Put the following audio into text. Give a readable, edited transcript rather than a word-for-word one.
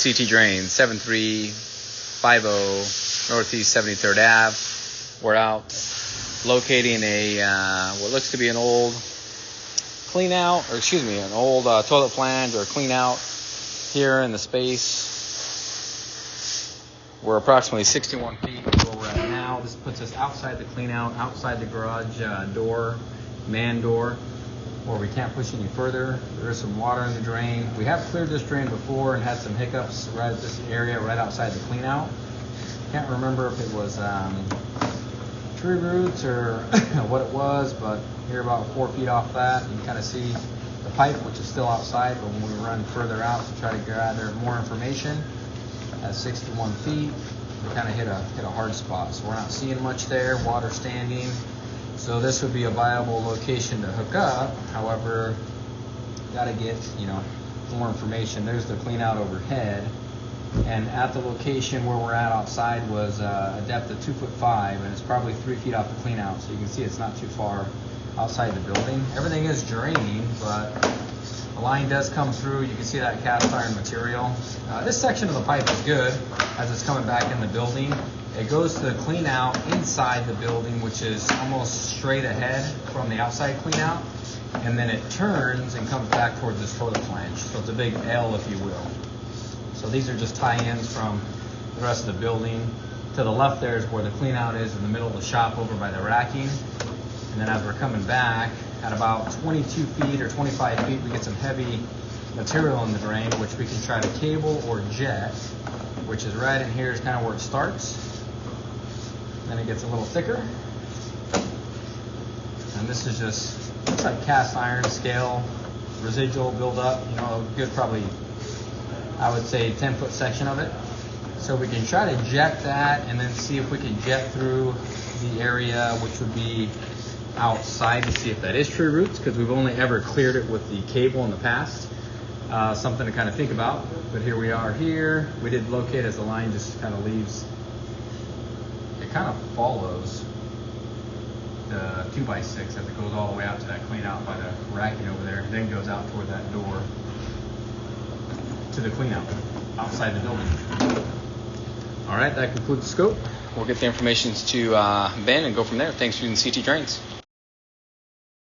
CT Drains, 7350 Northeast 73rd Ave. We're out locating what looks to be an old an old toilet flange or clean out here in the space. We're approximately 61 feet where we're at now. This puts us outside the clean out, outside the garage door, man door, where we can't push any further. There is some water in the drain. We have cleared this drain before and had some hiccups right at this area right outside the clean out. Can't remember if it was tree roots or what it was, but here about 4 feet off that, you can kind of see the pipe, which is still outside, but when we run further out to try to gather more information, at 61 feet, we kind of hit a hard spot. So we're not seeing much there, water standing. So this would be a viable location to hook up. However, got to get, more information. There's the clean out overhead. And at the location where we're at outside was a depth of 2'5", and it's probably 3 feet off the clean out. So you can see it's not too far outside the building. Everything is draining, but the line does come through. You can see that cast iron material. This section of the pipe is good as it's coming back in the building. It goes to the clean out inside the building, which is almost straight ahead from the outside clean out. And then it turns and comes back towards this toilet flange. So it's a big L, if you will. So these are just tie-ins from the rest of the building. To the left there is where the clean out is in the middle of the shop over by the racking. And then as we're coming back, at about 22 feet or 25 feet, we get some heavy material in the drain, which we can try to cable or jet, which is right in here is kind of where it starts. Then it gets a little thicker. And this is just, looks like cast iron scale, residual buildup, a good probably, I would say 10-foot section of it. So we can try to jet that and then see if we can jet through the area, which would be outside, to see if that is tree roots, because we've only ever cleared it with the cable in the past. Something to kind of think about. But here we are here. We did locate as the line just kind of leaves. It kind of follows the 2x6 as it goes all the way out to that clean out by the racking over there, and then goes out toward that door to the clean out outside the building. All right, that concludes the scope. We'll get the information to Ben and go from there. Thanks for using CT Drains.